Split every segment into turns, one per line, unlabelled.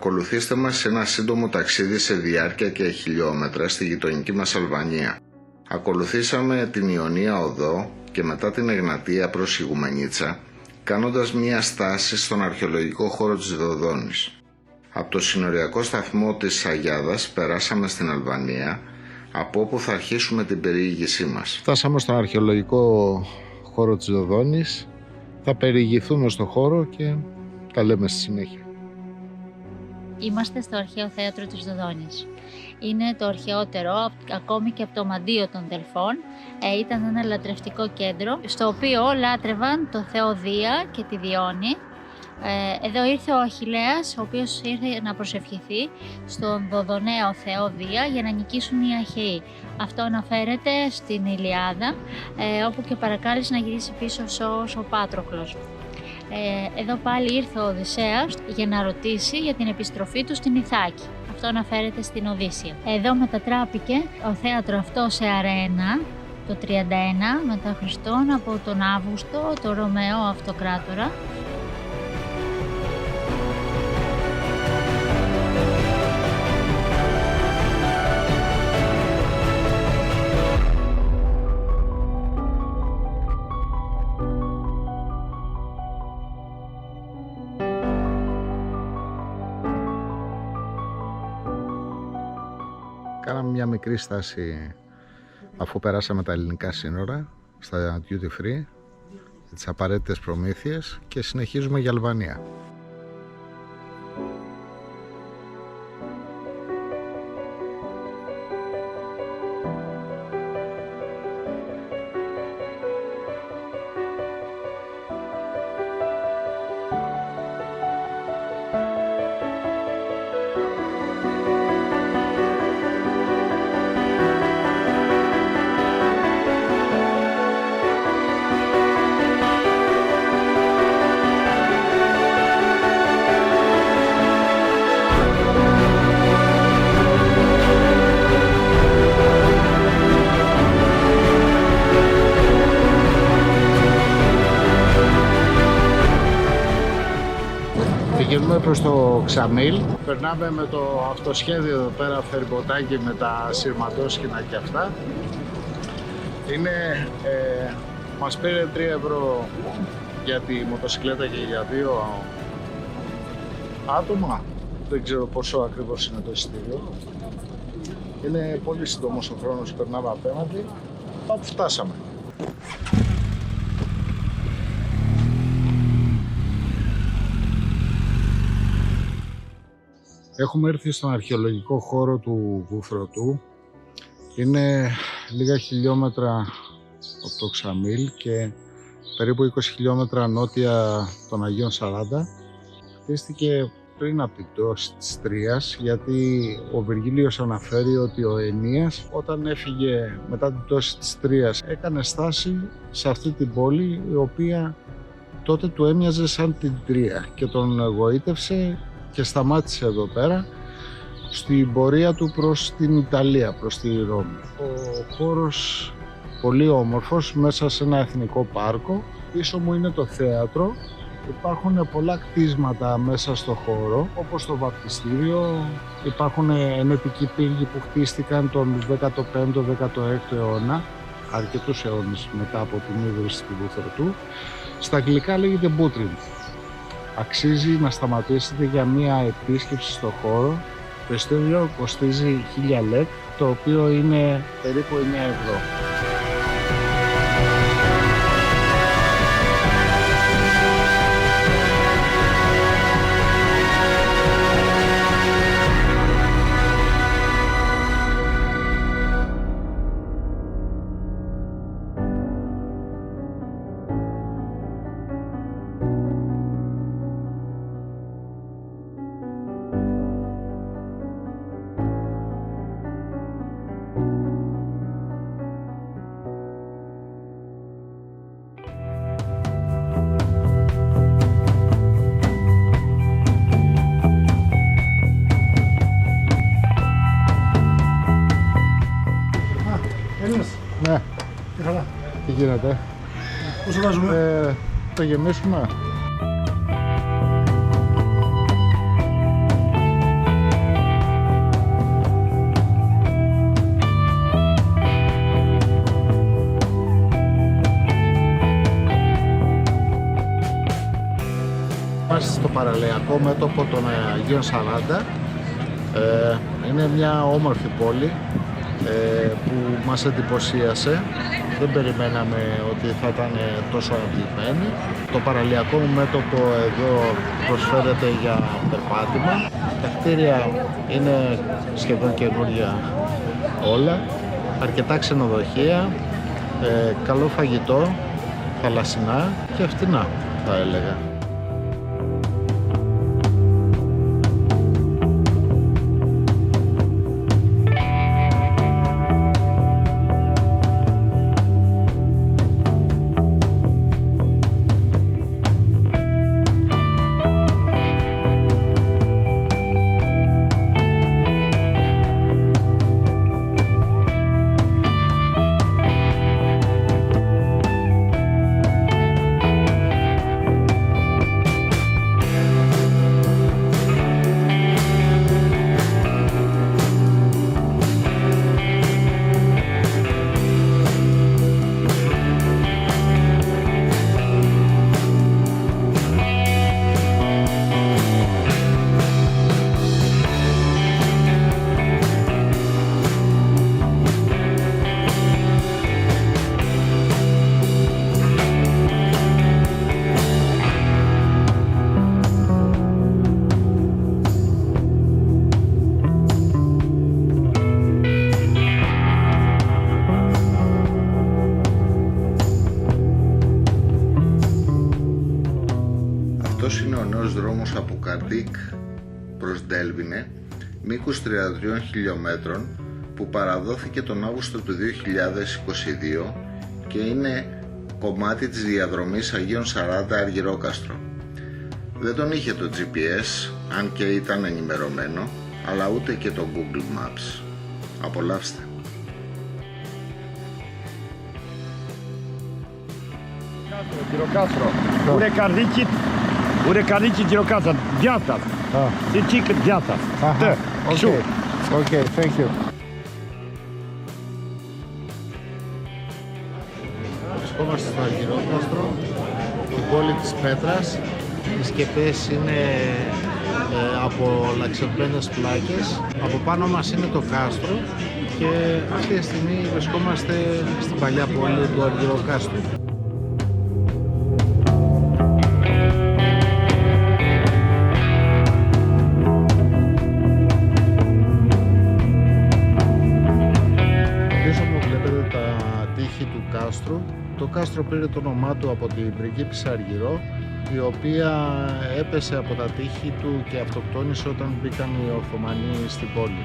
Ακολουθήστε μας σε ένα σύντομο ταξίδι σε διάρκεια και χιλιόμετρα στη γειτονική μας Αλβανία. Ακολουθήσαμε την Ιωνία Οδό και μετά την Εγνατία προς Ιγουμενίτσα, κάνοντας μία στάση στον αρχαιολογικό χώρο της Δοδόνης. Από το συνοριακό σταθμό της Αγιάδας περάσαμε στην Αλβανία, από όπου θα αρχίσουμε την περιήγησή μας. Φτάσαμε στον αρχαιολογικό χώρο της Δοδόνης, θα περιηγηθούμε στο χώρο και τα λέμε στη συνέχεια.
Είμαστε στο αρχαίο θέατρο της Δοδόνης. Είναι το αρχαιότερο, ακόμη και από το μαντίο των Δελφών. Ήταν ένα λατρευτικό κέντρο, στο οποίο λάτρευαν το Θεό Δία και τη Διόνη. Εδώ ήρθε ο Αχιλλέας, ο οποίος ήρθε να προσευχηθεί στον Δοδοναίο Θεό Δία για να νικήσουν οι Αχαιοί. Αυτό αναφέρεται στην Ηλιάδα, όπου και παρακάλεσε να γυρίσει πίσω ο Πάτροκλος. Εδώ πάλι ήρθε ο Οδυσσέας για να ρωτήσει για την επιστροφή του στην Ιθάκη. Αυτό αναφέρεται στην Οδύσσεια. Εδώ μετατράπηκε ο θέατρο αυτό σε αρένα το 31 μετά Χριστόν από τον Αύγουστο, τον Ρωμαίο Αυτοκράτορα.
Κάναμε μια μικρή στάση αφού περάσαμε τα ελληνικά σύνορα στα duty free, τις απαραίτητες προμήθειες και συνεχίζουμε για Αλβανία. Πηγαίνουμε προς το Ξαμίλ, περνάμε με το αυτοσχέδιο εδώ πέρα, φερμποτάκι με τα σειρματόσκηνα και αυτά. Μας πήρε 3 ευρώ για τη μοτοσυκλέτα και για 2 άτομα. Δεν ξέρω πόσο ακριβώς είναι το εισιτήριο. Είναι πολύ σύντομος ο χρόνος που περνάμε απέναντι. Όπου φτάσαμε. Έχουμε έρθει στον αρχαιολογικό χώρο του Βουφρωτού. Είναι λίγα χιλιόμετρα από το Ξαμίλ και περίπου 20 χιλιόμετρα νότια των Αγίων Σαράντα. Χτίστηκε πριν από την πτώση της Τρίας, γιατί ο Βυργίλιος αναφέρει ότι ο Ενίας όταν έφυγε μετά την πτώση της Τρίας έκανε στάση σε αυτή την πόλη, η οποία τότε του έμοιαζε σαν την Τρία και τον εγωίτευσε και σταμάτησε εδώ πέρα στην πορεία του προς την Ιταλία, προς τη Ρώμη. Ο χώρος πολύ όμορφος, μέσα σε ένα εθνικό πάρκο. Πίσω μου είναι το θέατρο. Υπάρχουν πολλά κτίσματα μέσα στο χώρο, όπως το βαπτιστήριο. Υπάρχουν ενετικοί πύργοι που χτίστηκαν τον 15ο-16ο αιώνα, αρκετούς αιώνες μετά από την ίδρυση του Βουφρωτού. Στα αγγλικά λέγεται Μπούτριν. Αξίζει να σταματήσετε για μία επίσκεψη στο χώρο. Το ειστήριο κοστίζει 1000 λεκ, το οποίο είναι περίπου 9 ευρώ. Ναι.
Τι χαρά.
Τι γίνεται?
Πόσο βάζουμε?
Το γεμίσουμε. παραλιακό μέτωπο των Αγίων 40. Είναι μια όμορφη πόλη που μας εντυπωσίασε. Δεν περιμέναμε ότι θα ήταν τόσο αναπτυγμένη. Το παραλιακό μέτωπο εδώ προσφέρεται για περπάτημα. Τα κτίρια είναι σχεδόν καινούργια όλα. Αρκετά ξενοδοχεία, καλό φαγητό, θαλασσινά και φτηνά θα έλεγα.
Αυτός είναι ο νέος δρόμος από Κάρντικ προς Ντέλβινε, μήκους 33 χιλιόμετρων, που παραδόθηκε τον Αύγουστο του 2022 και είναι κομμάτι της διαδρομής Αγίων 40 Αργυρόκαστρο. Δεν τον είχε το GPS, αν και ήταν ενημερωμένο, αλλά ούτε και το Google Maps. Απολαύστε!
Γυροκάστρο. Ουρε καρδίκι γυροκάστρο. Διάτα. Τι τσίκ διάτα.
Okay, thank you. Βρισκόμαστε στο Αργυρόκαστρο, την πόλη της Πέτρας. Οι σκεπές είναι από λαξιοπλένες πλάκες. Από πάνω μας είναι το κάστρο και αυτή τη στιγμή βρισκόμαστε στην παλιά πόλη του Αργυροκάστρου. Πίσω μου βλέπετε τα τείχη του κάστρου. Το κάστρο πήρε το όνομά του από την πριγκίπισσα Αργυρό, η οποία έπεσε από τα τείχη του και αυτοκτόνησε όταν μπήκαν οι Οθωμανοί στην πόλη.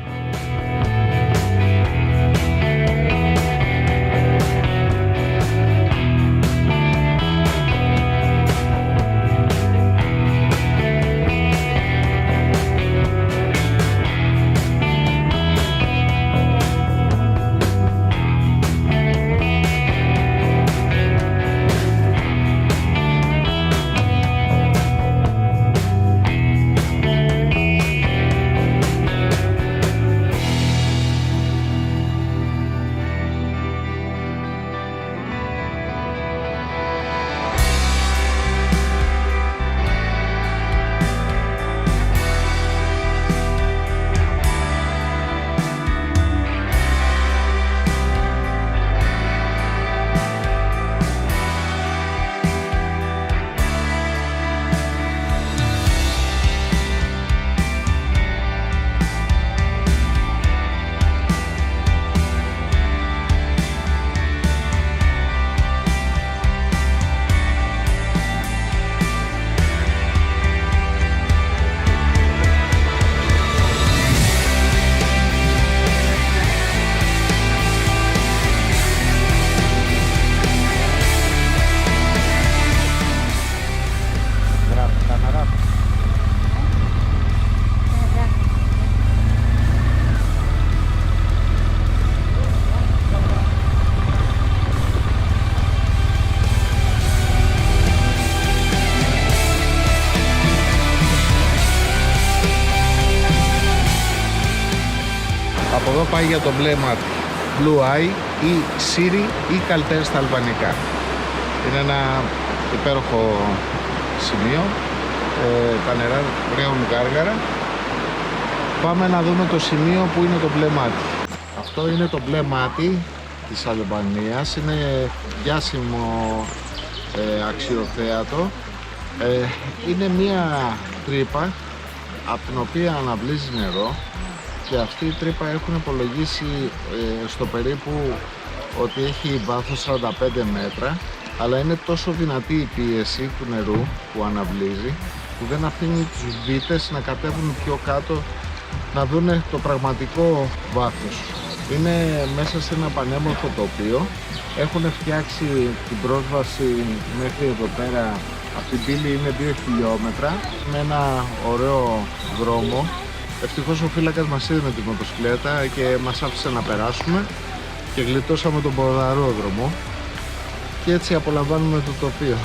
Από εδώ πάει για το μπλε μάτι, Blue Eye ή Siri ή Καλτέρ στα αλβανικά. Είναι ένα υπέροχο σημείο τα νερά ρέουν γάργαρα. Πάμε να δούμε το σημείο που είναι το μπλε μάτι. Αυτό είναι το μπλε μάτι της Αλμπανίας, είναι διάσημο αξιοθέατο. Είναι μία τρύπα από την οποία αναβλύζει νερό και αυτή η τρύπα έχουν υπολογίσει στο περίπου ότι έχει βάθος 45 μέτρα, αλλά είναι τόσο δυνατή η πίεση του νερού που αναβλύζει που δεν αφήνει τους βύτες να κατέβουν πιο κάτω να δούνε το πραγματικό βάθος. Είναι μέσα σε ένα πανέμορφο τοπίο. Έχουν φτιάξει την πρόσβαση μέχρι εδώ πέρα. Από την πύλη είναι 2 χιλιόμετρα με ένα ωραίο δρόμο. Ευτυχώς ο φύλακας μας είδε με τη μοτοσυκλέτα και μας άφησε να περάσουμε και γλιτώσαμε τον ποδαρόδρομο και έτσι απολαμβάνουμε το τοπίο.